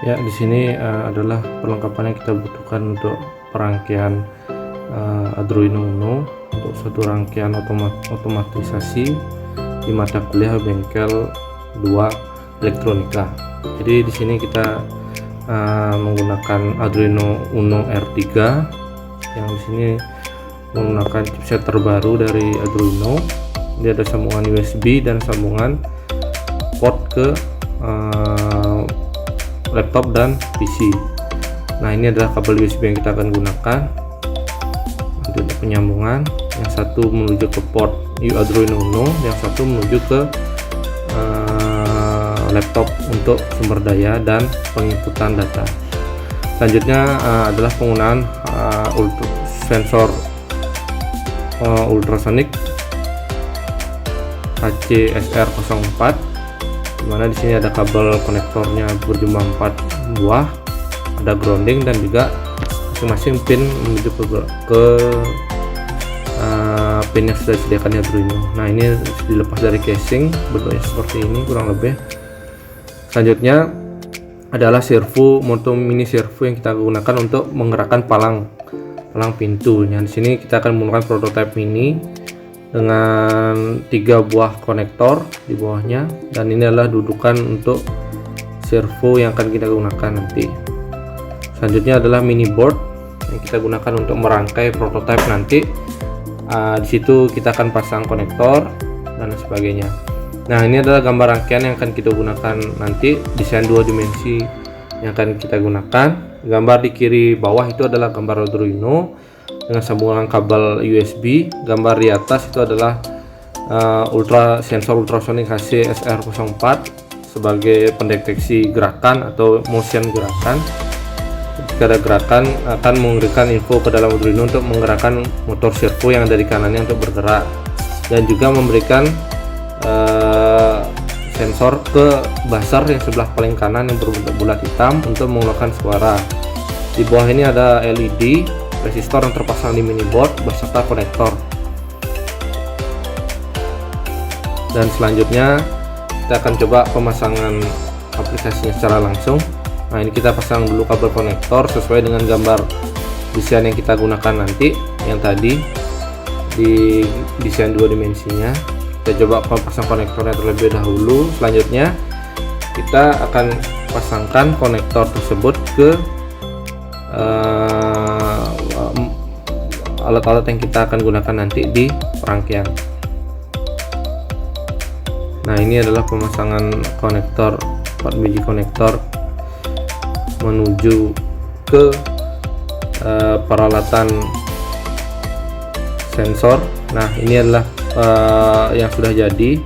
Ya, di sini adalah perlengkapan yang kita butuhkan untuk perangkaian Arduino Uno untuk suatu rangkaian otomatisasi di mata kuliah bengkel 2 elektronika. Jadi di sini kita menggunakan Arduino Uno R3 yang di sini menggunakan chipset terbaru dari Arduino. Dia ada sambungan USB dan sambungan port ke laptop dan PC. Nah, ini adalah kabel USB yang kita akan gunakan untuk penyambungan. Yang satu menuju ke port Arduino Uno, yang satu menuju ke laptop untuk sumber daya dan penginputan data. Selanjutnya adalah penggunaan sensor ultrasonic HC-SR04, dimana di sini ada kabel konektornya berjumlah 4 buah, ada grounding dan juga masing-masing pin menuju ke pin yang sudah disediakan di Arduino. Nah, ini dilepas dari casing, bentuknya seperti ini kurang lebih. Selanjutnya adalah servo, mini servo yang kita gunakan untuk menggerakkan palang pintu. Yang di sini kita akan menggunakan prototipe mini dengan 3 buah konektor di bawahnya, dan ini adalah dudukan untuk servo yang akan kita gunakan nanti. Selanjutnya adalah mini board yang kita gunakan untuk merangkai prototipe nanti. Di situ kita akan pasang konektor dan sebagainya. Nah, ini adalah gambar rangkaian yang akan kita gunakan nanti, desain 2 dimensi yang akan kita gunakan. Gambar di kiri bawah itu adalah gambar Arduino dengan sambungan kabel USB. Gambar di atas itu adalah sensor ultrasonic HC-SR04 sebagai pendeteksi gerakan atau motion gerakan. Jika ada gerakan, akan memberikan info ke dalam Arduino untuk menggerakkan motor servo yang ada di kanannya untuk bergerak, dan juga memberikan sensor ke buzzer yang sebelah paling kanan yang berbentuk bulat hitam untuk mengeluarkan suara. Di bawah ini ada LED resistor yang terpasang di mini board beserta konektor. Dan selanjutnya kita akan coba pemasangan aplikasinya secara langsung. Nah, ini kita pasang dulu kabel konektor sesuai dengan gambar desain yang kita gunakan nanti, yang tadi di desain 2 dimensinya. Kita coba pasang konektornya terlebih dahulu. Selanjutnya kita akan pasangkan konektor tersebut ke alat-alat yang kita akan gunakan nanti di perangkaian. Nah, ini adalah pemasangan konektor, 4 biji konektor menuju ke peralatan sensor. Nah, ini adalah yang sudah jadi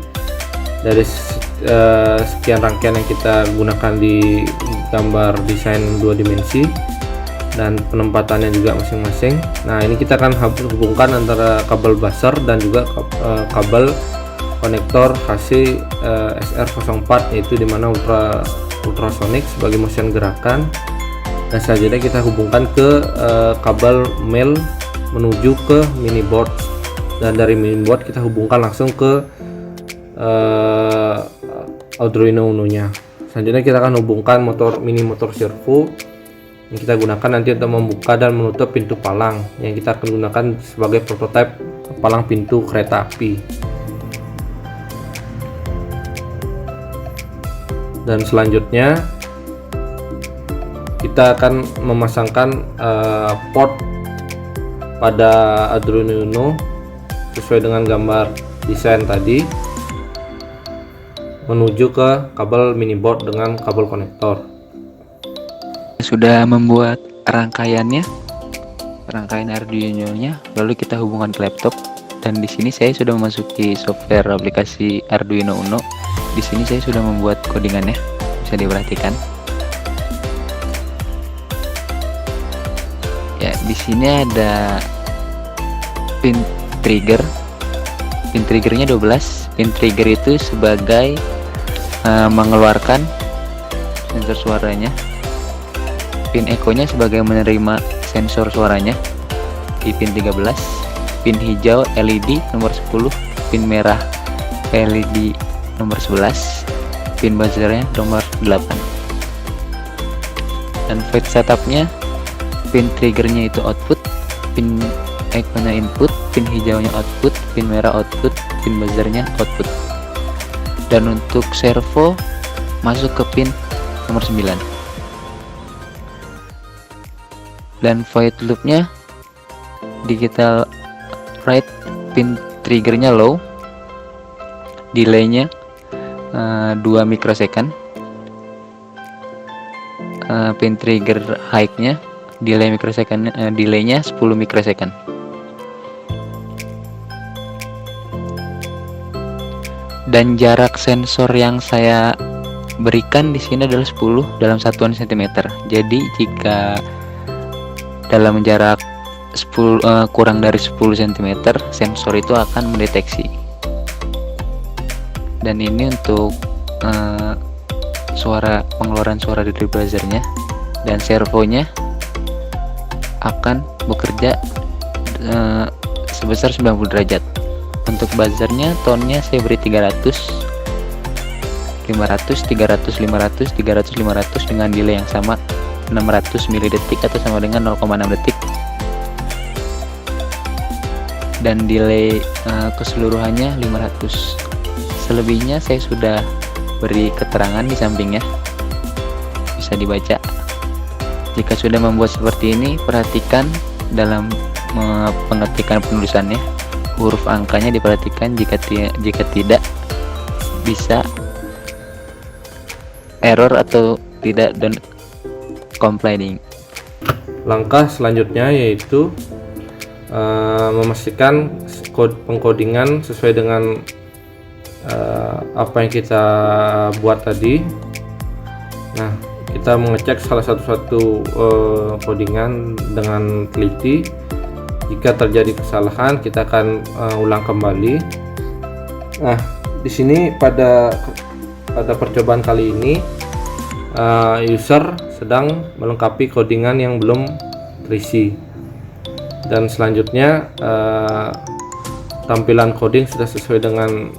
dari sekian rangkaian yang kita gunakan di gambar desain 2 dimensi dan penempatannya juga masing-masing. Nah, ini kita akan hubungkan antara kabel buzzer dan juga kabel konektor HC SR04, yaitu dimana ultrasonic sebagai motion gerakan. Dan selanjutnya kita hubungkan ke kabel male menuju ke mini board, dan dari mini board kita hubungkan langsung ke Arduino Uno nya. Selanjutnya kita akan hubungkan mini motor servo yang kita gunakan nanti untuk membuka dan menutup pintu palang yang kita akan gunakan sebagai prototipe palang pintu kereta api. Dan selanjutnya kita akan memasangkan port pada Arduino Uno sesuai dengan gambar desain tadi menuju ke kabel mini board dengan kabel konektor. Sudah membuat rangkaian Arduino-nya, lalu kita hubungkan ke laptop. Dan di sini saya sudah memasuki software aplikasi Arduino Uno. Di sini saya sudah membuat codingannya, bisa diperhatikan. Ya, di sini ada pin trigger. Pin triggernya 12. Pin trigger itu sebagai mengeluarkan sensor suaranya. Pin echo-nya sebagai menerima sensor suaranya di pin 13. Pin hijau LED nomor 10, pin merah LED nomor 11, pin buzzernya nomor 8. Dan void setupnya, pin triggernya itu output, pin ikonnya input, pin hijaunya output, pin merah output, pin buzzernya output. Dan untuk servo masuk ke pin nomor 9. Dan void loopnya digital write, pin triggernya low, delaynya 2 mikrosecond, pin trigger high-nya delaynya 10 mikrosecond. Dan jarak sensor yang saya berikan di sini adalah 10 dalam satuan cm. Jadi jika dalam jarak kurang dari 10 cm, sensor itu akan mendeteksi. Dan ini untuk pengeluaran suara dari buzzernya. Dan servonya akan bekerja sebesar 90 derajat. Untuk buzzernya tone-nya saya beri 300, 500, 300, 500, 300, 500 dengan delay yang sama 600 milidetik atau sama dengan 0,6 detik. Dan delay keseluruhannya 500. Selebihnya saya sudah beri keterangan di sampingnya, bisa dibaca. Jika sudah membuat seperti ini, perhatikan dalam pengetikan penulisannya, huruf angkanya diperhatikan. Jika tidak, bisa error atau tidak dan complaining. Langkah selanjutnya yaitu memastikan pengkodingan sesuai dengan apa yang kita buat tadi. Nah, kita mengecek salah satu codingan dengan teliti. Jika terjadi kesalahan, kita akan ulang kembali. Nah, di sini pada percobaan kali ini user sedang melengkapi codingan yang belum terisi. Dan selanjutnya tampilan coding sudah sesuai dengan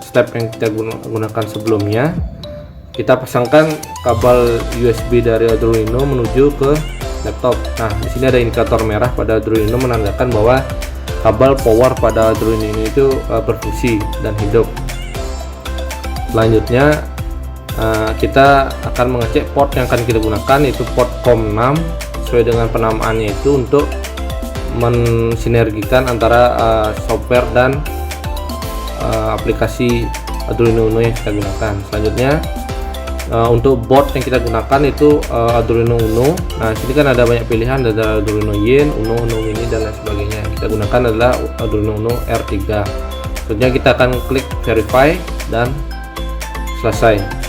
step yang kita gunakan sebelumnya. Kita pasangkan kabel USB dari Arduino menuju ke laptop. Nah, di sini ada indikator merah pada Arduino menandakan bahwa kabel power pada Arduino ini itu berfungsi dan hidup. Selanjutnya kita akan mengecek port yang akan kita gunakan, yaitu port COM6 sesuai dengan penamaannya itu untuk mensinergikan antara software dan aplikasi Arduino Uno yang kita gunakan. Selanjutnya untuk board yang kita gunakan itu Arduino Uno. Nah, sini kan ada banyak pilihan, ada Arduino Yin, Uno Mini dan lain sebagainya. Yang kita gunakan adalah Arduino Uno R3. Selanjutnya kita akan klik verify dan selesai.